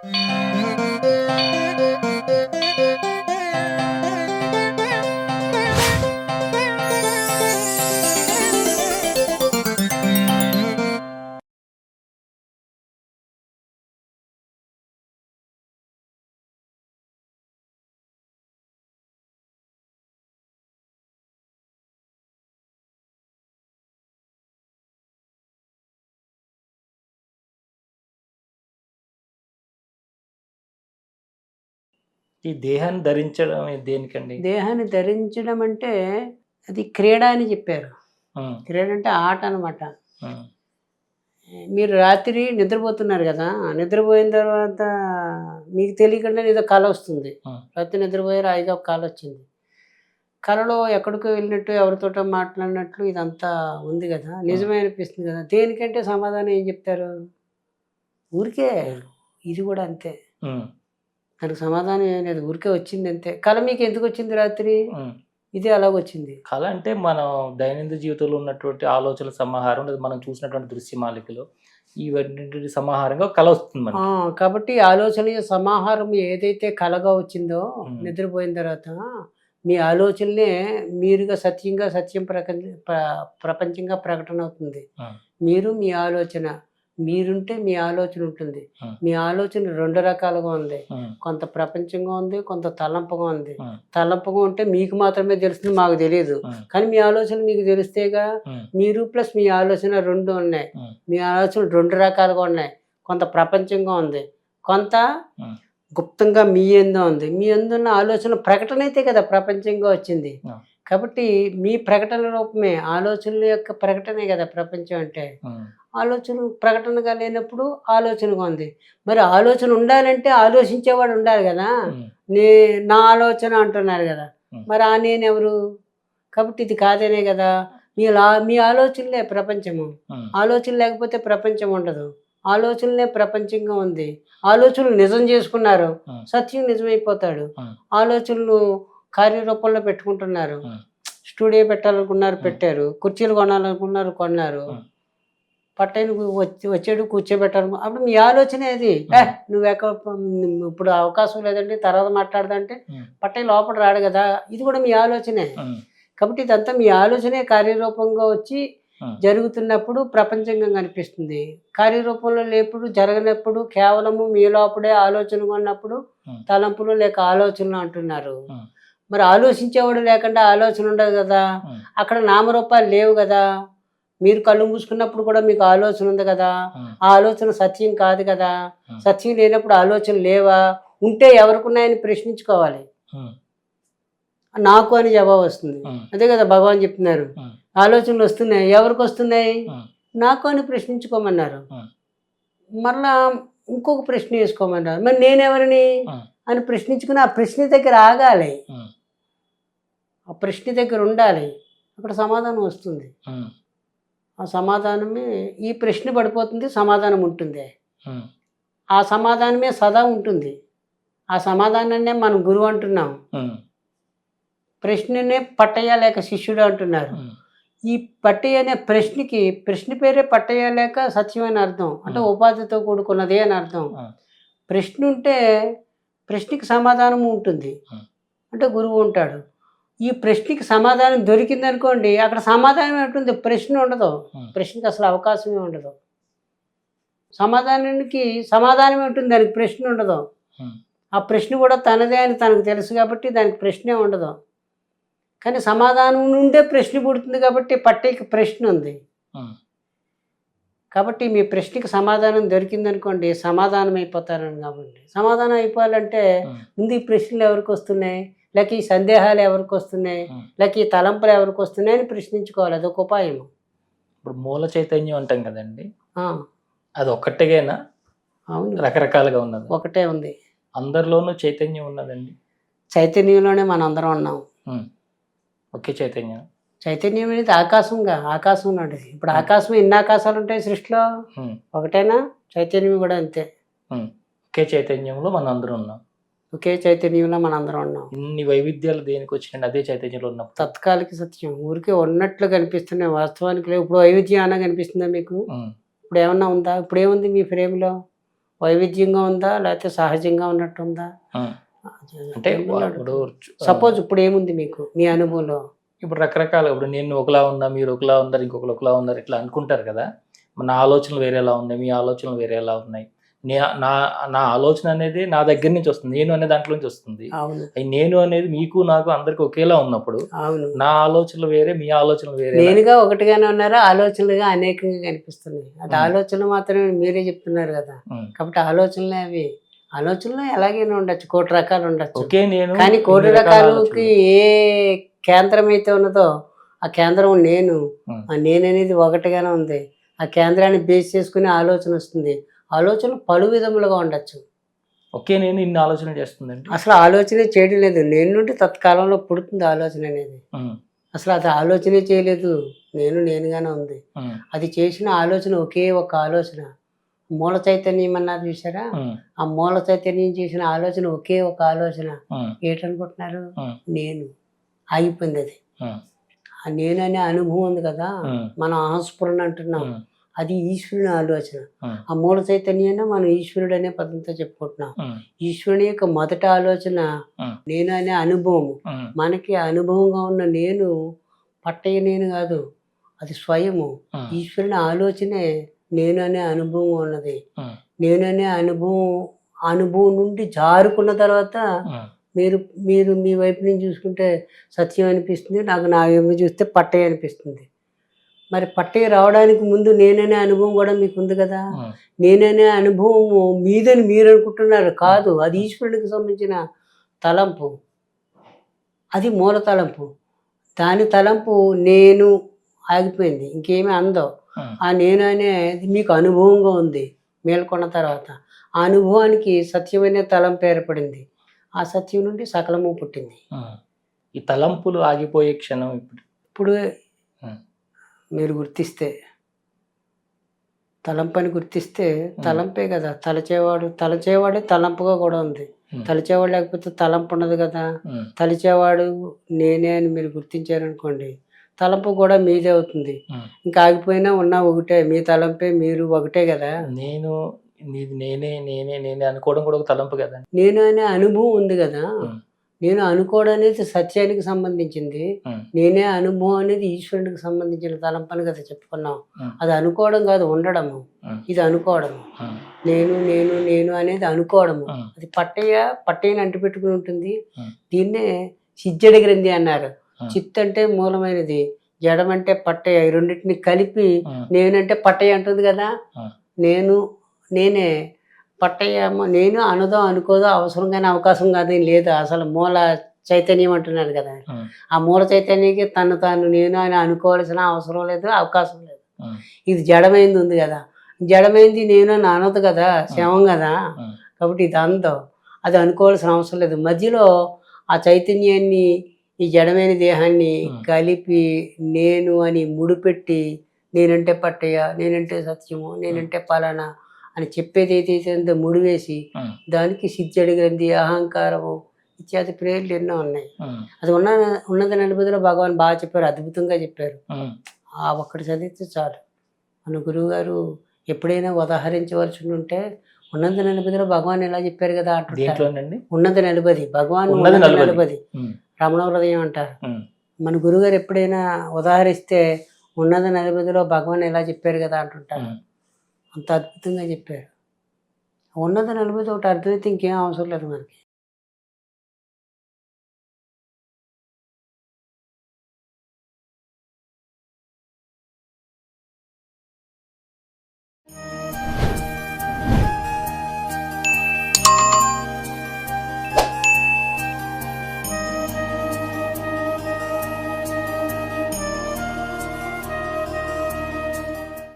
ఈ దేహాన్ని ధరించడం దేనికండి? దేహాన్ని ధరించడం అంటే అది క్రీడ అని చెప్పారు. హ్మ్. క్రీడ అంటే ఆట అనమాట. హ్మ్. మీరు రాత్రి నిద్రపోతున్నారు గదా! నిద్రపోయిన తర్వాత మీకు తెలియకుండానే ఏదో కలొస్తుంది. హ్మ్. రాత్రి నిద్రపోయారు, హాయిగా ఒక కలొచ్చింది. కలలో ఎక్కడికో వెళ్ళినట్టు, ఎవరితోటో మాట్లాడినట్లు ఇదంతా ఉంది గదా! హ్మ్. నిజమే అనిపిస్తుంది గదా! దేనికంటే సమాధానం ఏం చెప్తారు? ఊరికే. ఇది గూడా అంతే. హ్మ్. దానికి సమాధానం ఏం లేదు. ఊరికే వచ్చిందంతే. కల మీకెందుకొచ్చింది రాత్రి? హ్మ్. ఇదే అలాగొచ్చింది. కళ అంటే మనం దైనందిన జీవితంలో ఉన్నటువంటి ఆలోచనల సమాహారం, లేదా మనం చూసినటువంటి దృశ్యమాలికలు ఇవన్నిటి సమాహారంగా కళ వస్తుంది ఆ! మనకి. కాబట్టి ఆలోచనల సమాహారం ఏదైతే కలగా వచ్చిందో హ్మ్. నిద్రపోయిన తర్వాత, మీ ఆలోచనలే మీరుగా సత్యంగా సత్యం ప్రపంచంగా ప్రకటనవుతుంది. హ్మ్. మీరు మీ ఆలోచన. మీరుంటే మీ ఆలోచన ఉంటుంది. హ్మ్. మీ ఆలోచన 2 రకాలుగా ఉంది. హ్మ్. కొంత ప్రపంచంగా ఉంది. కొంత తలంపుగా ఉంది. హ్మ్. తలంపుగా ఉంటే మీకు మాత్రమే తెలుస్తుంది. మాకు తెలీదు. హ్మ్. కానీ మీ ఆలోచన మీకు తెలిస్తేగా. హ్మ్. మీరు ప్లస్ మీ ఆలోచన 2 ఉన్నాయి. హ్మ్. మీ ఆలోచనలు 2 రకాలుగా ఉన్నాయి. కొంత ప్రపంచంగా ఉంది. కొంత హ్మ్. గుప్తంగా మీ యందు ఉంది. మీ యందున్న ఆలోచన ప్రకటనైతే కదా ప్రపంచంగా వచ్చింది. ఆ! కాబట్టి మీ ప్రకటన రూపమే ఆలోచనల యొక్క ప్రకటనే కదా ప్రపంచం అంటే. హ్మ్. ఆలోచన ప్రకటనగా లేనప్పుడు ఆలోచనగా ఉంది. మరి ఆలోచన ఉండాలంటే ఆలోచించేవాడు ఉండాలి గదా! హ్మ్. నే నా ఆలోచన అంటున్నారు గదా! హ్మ్. మరి ఆ నేనెవరు? కాబట్టి ఇది కాదనే గదా! మీ ఆలోచనలే ప్రపంచము. హ్మ్. ఆలోచన లేకపోతే ప్రపంచం ఉండదు. ఆలోచనలే ప్రపంచంగా ఉంది. ఆలోచనలు నిజం చేసుకున్నారు. హ్మ్. సత్యం నిజమైపోతాడు. హ్మ్. ఆలోచనలు కార్యరూపంలో పెట్టుకుంటున్నారు. హ్మ్. స్టూడియో పెట్టాలనుకున్నారు హ్మ్. పెట్టారు. కుర్చీలు కొనాలనుకున్నారు కొన్నారు. హ్మ్. పట్టాయనకు వచ్చాడు కూర్చోబెట్టాను. అప్పుడు మీ ఆలోచనే అది. హ్మ్. నువ్వెక్కడ ఇప్పుడు అవకాశం లేదండి తర్వాత మాట్లాడదా అంటే, హ్మ్. పట్టాయి లోపల రాడు గదా! ఇది కూడా మీ ఆలోచనే. హ్మ్. కాబట్టి ఇదంతా మీ ఆలోచనే కార్యరూపంగా వచ్చి హ్మ్. జరుగుతున్నప్పుడు ప్రపంచంగా కనిపిస్తుంది. కార్యరూపంలో లేప్పుడు జరగనప్పుడు కేవలము మీ లోపడే ఆలోచనగా ఉన్నప్పుడు హ్మ్. తలంపులు లేక ఆలోచనలు అంటున్నారు. హ్మ్. మరి ఆలోచించేవాడు లేకుండా ఆలోచన ఉండదు గదా! హ్మ్. అక్కడ నామరూపాలు లేవు గదా! మీరు కళ్ళు మూసుకున్నప్పుడు కూడా మీకు ఆలోచన ఉంది గదా! హ్మ్. ఆ ఆలోచన సత్యం కాదు గదా! హ్మ్. సత్యం లేనప్పుడు ఆలోచనలు లేవా? ఉంటే ఎవరికున్నాయని ప్రశ్నించుకోవాలి. హ్మ్. నాకు అని జవాబొస్తుంది. హ్మ్. అదే గదా భగవాన్ చెప్తున్నారు. హ్మ్. ఆలోచనలొస్తున్నాయి. ఎవరికొస్తున్నాయి? హ్మ్. నాకు అని ప్రశ్నించుకోమన్నారు. హ్మ్. మరలా ఇంకొక ప్రశ్న ఏసుకోమన్నారు. మరి నేనెవరిని? హ్మ్. అని ప్రశ్నించుకుని ఆ ప్రశ్న దగ్గర ఆగాలి. హ్మ్. ఆ ప్రశ్న దగ్గర ఉండాలి. అక్కడ సమాధానం వస్తుంది. హ్మ్. ఆ సమాధానమే ఈ ప్రశ్న పడిపోతుంది. సమాధానం ఉంటుంది. హ్మ్. ఆ సమాధానమే సదా ఉంటుంది. ఆ సమాధానాన్నే మనం గురువు అంటున్నాం. హ్మ్. ప్రశ్ననే పట్టయ్య లేక శిష్యుడు అంటున్నారు. హ్మ్. ఈ పట్టయ్య అనే ప్రశ్నకి ప్రశ్న పేరే పట్టయ్య లేక సత్యం అని అర్థం. అంటే హ్మ్. ఉపాధితో కూడుకున్నది అని అర్థం. ఆ! ప్రశ్న ఉంటే ప్రశ్నకి సమాధానము ఉంటుంది. హ్మ్. అంటే గురువు ఉంటాడు. ఈ ప్రశ్నకి సమాధానం దొరికిందనుకోండి అక్కడ సమాధానమే ఉంటుంది. ప్రశ్న ఉండదు. హ్మ్. ప్రశ్నకి అసలు అవకాశమే ఉండదు. సమాధానానికి సమాధానమే ఉంటుంది. దానికి ప్రశ్న ఉండదు. హ్మ్. ఆ ప్రశ్న కూడా తనదే అని తనకు తెలుసు కాబట్టి దానికి ప్రశ్నే ఉండదు. కానీ సమాధానం నుండే ప్రశ్న పుడుతుంది కాబట్టి పట్టేకి ప్రశ్న ఉంది. హ్మ్. కాబట్టి మీ ప్రశ్నకి సమాధానం దొరికిందనుకోండి సమాధానం అయిపోతారని కాబట్టి. సమాధానం అయిపోవాలంటే హ్మ్. ముందు ఈ ప్రశ్నలు ఎవరికొస్తున్నాయి? లేక ఈ సందేహాలు ఎవరికొస్తున్నాయి? హ్మ్. లేక ఈ తలంపులు ఎవరికొస్తున్నాయి అని ప్రశ్నించుకోవాలి. అదొక ఉపాయం. ఇప్పుడు మూల చైతన్యం అంటాం గదండీ! ఆ! అదొక్కటిగేనా? అవును. రకరకాలుగా ఉన్నదా? ఒకటే ఉంది. అందరిలోనూ చైతన్యం ఉన్నదండి? చైతన్యంలోనే మనందరం ఉన్నాం. హ్మ్. ఒకే చైతన్యం. చైతన్యం అనేది ఆకాశం లాంటిది. ఇప్పుడు హ్మ్. ఆకాశం ఎన్ని ఆకాశాలుంటాయి సృష్టిలో? హ్మ్. ఒకటేనా? చైతన్యం కూడా అంతే. హ్మ్. ఒకే చైతన్యంలో మనందరం ఉన్నాం. ఒకే చైతన్యంలో మనందరం ఉన్నాం. ఇన్ని వైవిధ్యాలు దేనికొచ్చినాయండి అదే చైతన్యంలో ఉన్నప్పుడు? తత్కాలిక సత్యం. ఊరికే ఉన్నట్లు కనిపిస్తున్నాయి. వాస్తవానికి లేవు. ఇప్పుడు వైవిధ్యం ఏమన్నా కనిపిస్తుందా మీకు? హ్మ్. ఇప్పుడేమన్నా ఉందా? ఇప్పుడేముంది మీ ఫ్రేమ్‌లో? వైవిధ్యంగా ఉందా లేకపోతే సహజంగా ఉన్నట్టుందా? ఉమ్. అంటే ఇప్పుడు సపోజ్ ఇప్పుడు ఏముంది మీకు మీ అనుభవంలో? ఇప్పుడు రకరకాల ఇప్పుడు నేను ఒకలా ఉన్నా, మీరు ఒకలా ఉన్నారు, ఇంకొకరు ఒకలా ఉన్నారు, ఇట్లా అనుకుంటారు కదా. నా ఆలోచనలు వేరేలా ఉన్నాయి, మీ ఆలోచనలు వేరేలా ఉన్నాయి. నా నా ఆలోచన అనేది నా దగ్గర నుంచి వస్తుంది, నేను అనే దాంట్లో నుంచి వస్తుంది. అవును అయి నేను అనేది మీకు నాకు అందరికి ఒకేలా ఉన్నప్పుడు అవును. నా ఆలోచనలు వేరే, మీ ఆలోచనలు వేరే. నేనుగా ఒకటిగానే ఉన్నారా, ఆలోచనలుగా అనేకంగా కనిపిస్తున్నాయి. అది ఆలోచనలు మాత్రమే మీరే చెప్తున్నారు కదా. కాబట్టి ఆలోచనలే అవి. ఆలోచనలు ఎలాగైనా ఉండొచ్చు, కోటి రకాలు ఉండొచ్చు. ఓకే నేను కానీ కోటి ఇన్ని రకాల రకాలకి ఆలోచనలు. ఏ కేంద్రం అయితే ఉన్నదో ఆ కేంద్రం నేను. ఉమ్. ఆ నేను అనేది ఒకటిగానే ఉంది. ఆ కేంద్రాన్ని బేస్ చేసుకుని ఆలోచన వస్తుంది. ఆలోచనలు పలు విధములుగా ఉండొచ్చు. ఓకే నేను ఇన్ని ఆలోచనలు చేస్తుందండి. అసలు ఆలోచనే చేయడం లేదు. నేను నుండి తత్కాలంలో పుడుతుంది ఆలోచన అనేది. ఉమ్. అసలు అది ఆలోచనే చేయలేదు. నేనుగానే ఉంది. ఉమ్. అది చేసిన ఆలోచన ఒకే ఒక ఆలోచన. మూల చైతన్యం అన్నారు చూసారా? ఉమ్. ఆ మూల చైతన్యం చేసిన ఆలోచన ఒకే ఒక ఆలోచన. ఉమ్. ఏంటనుకుంటున్నారు? ఉమ్. నేను. ఆగిపోయింది అది. ఉమ్. ఆ నేను అనే అనుభవం ఉంది కదా, ఉమ్. మనం అహంస్ఫురణ అంటున్నాం. ఉమ్. అది ఈశ్వరుని ఆలోచన. ఉమ్. ఆ మూల చైతన్యాన్ని మనం ఈశ్వరుడు అనే పదంతో చెప్పుకుంటున్నాం. ఉమ్. ఈశ్వరుని యొక్క మొదటి ఆలోచన ఉమ్. నేను అనే అనుభవం. ఉమ్. మనకి అనుభవంగా ఉన్న నేను పట్టయ్య నేను కాదు, అది స్వయము. ఉమ్. ఈశ్వరుని ఆలోచనే నేను అనే అనుభవం ఉన్నది. ఉమ్. నేను అనే అనుభవం నుండి జారుకున్న తర్వాత ఉమ్. మీరు మీరు మీ వైపు నుంచి చూసుకుంటే సత్యం అనిపిస్తుంది, నాకు నా వైపు చూస్తే పట్టయ్య అనిపిస్తుంది. మరి పట్టయ్య రావడానికి ముందు నేననే అనుభవం కూడా మీకు ఉంది కదా. ఉమ్. నేననే అనుభవము మీదని మీరు అనుకుంటున్నారు, కాదు. అది ఈశ్వరునికి సంబంధించిన తలంపు. అది మూల తలంపు. దాని తలంపు నేను ఆగిపోయింది, ఇంకేమీ అందం. ఉమ్. ఆ నేను అనేది మీకు అనుభవంగా ఉంది. మేల్కొన్న తర్వాత ఆ అనుభవానికి సత్యమనే తలంపు ఏర్పడింది. ఆ సత్యం నుండి సకలము పుట్టింది. ఉమ్. ఈ తలంపులు ఆగిపోయే క్షణం ఇప్పుడు ఉమ్. మీరు గుర్తిస్తే, తలంపని గుర్తిస్తే తలంపే కదా. తలచేవాడే తలంపుగా కూడా ఉంది. తలచేవాడు లేకపోతే తలంపు ఉండదు కదా. ఉమ్. తలిచేవాడు నేనే అని మీరు గుర్తించారనుకోండి, తలంపు కూడా మీదే అవుతుంది. ఉమ్. ఇంకా ఆగిపోయినా ఉన్నా ఒకటే. మీ తలంపే మీరు ఒకటే కదా. నేను నీది నేనే నేనే నేనే అనుకోవడం కూడా ఒక తలంపు కదా. నేను అనే అనుభవం ఉంది కదా. ఉమ్. నేను అనుకోవడం అనేది సత్యానికి సంబంధించింది. ఉమ్. నేనే అనుభవం అనేది ఈశ్వరునికి సంబంధించిన తలంపని కదా చెప్పుకున్నాం. ఉమ్. అది అనుకోవడం కాదు, ఉండడము. ఉమ్. ఇది అనుకోవడము. ఉమ్. నేను నేను నేను అనేది అనుకోవడము. ఉమ్. అది పట్టయ్యని అంటిపెట్టుకుని ఉంటుంది. ఉమ్. దీన్నే సిజ్జడి గ్రంథి అన్నారు. ఉమ్. చిత్ అంటే మూలమైనది, జడం అంటే పట్టయ్య. ఈ రెండింటిని కలిపి ఉమ్. నేనంటే పట్టయ్య అంటుంది కదా. ఉమ్. నేనే పట్టయ్య. నేను అనదో అనుకోదో అవసరం కానీ అవకాశం కాదు లేదు. అసలు మూల చైతన్యం అంటున్నాడు కదా. ఉమ్. ఆ మూల చైతన్యకి తాను నేను అని అనుకోవాల్సిన అవసరం లేదు, అవకాశం లేదు. ఉమ్. ఇది జడమైంది ఉంది కదా. జడమైంది నేను అని అనదు కదా, శవం కదా. ఉమ్. కాబట్టి ఇది అందం. అది అనుకోవాల్సిన అవసరం లేదు. మధ్యలో ఆ చైతన్యాన్ని ఈ జడమైన దేహాన్ని కలిపి నేను అని ముడిపెట్టి నేనంటే పట్టయ్య, నేనంటే సత్యము, నేనంటే పలానా అని చెప్పేది ఏదైతే ముడివేసి ఉమ్. దానికి సిద్ధడి గ్రంథి, అహంకారము ఇత్యాది పేర్లు ఎన్నో ఉన్నాయి. ఉమ్. అది ఉన్నది నలుబదిలో భగవాన్ బాగా చెప్పారు, అద్భుతంగా చెప్పారు. ఉమ్. ఆ ఒక్కటి చదివితే చాలు. మన గురువుగారు ఎప్పుడైనా ఉదాహరించవలసి ఉంటే ఉన్నది నలుబదిలో భగవాన్ ఎలా చెప్పారు కదా అంటుంటారు. దేంట్లోనండి? ఉన్నది నలుబది, భగవాన్ ఉన్నది ఉన్నది నలుబది. నలుబది, ఉమ్. రమణ హృదయం అంటారు. ఉమ్. మన గురుగారు ఎప్పుడైనా ఉదాహరిస్తే ఉన్నది నలుబదిలో భగవాన్ ఎలా చెప్పారు కదా అంటుంటారు. ఉమ్. అంత అద్భుతంగా చెప్పారు. ఉన్నది నలుబది ఒకటి అర్థమైతే ఇంకేం అవసరం లేదు మనకి.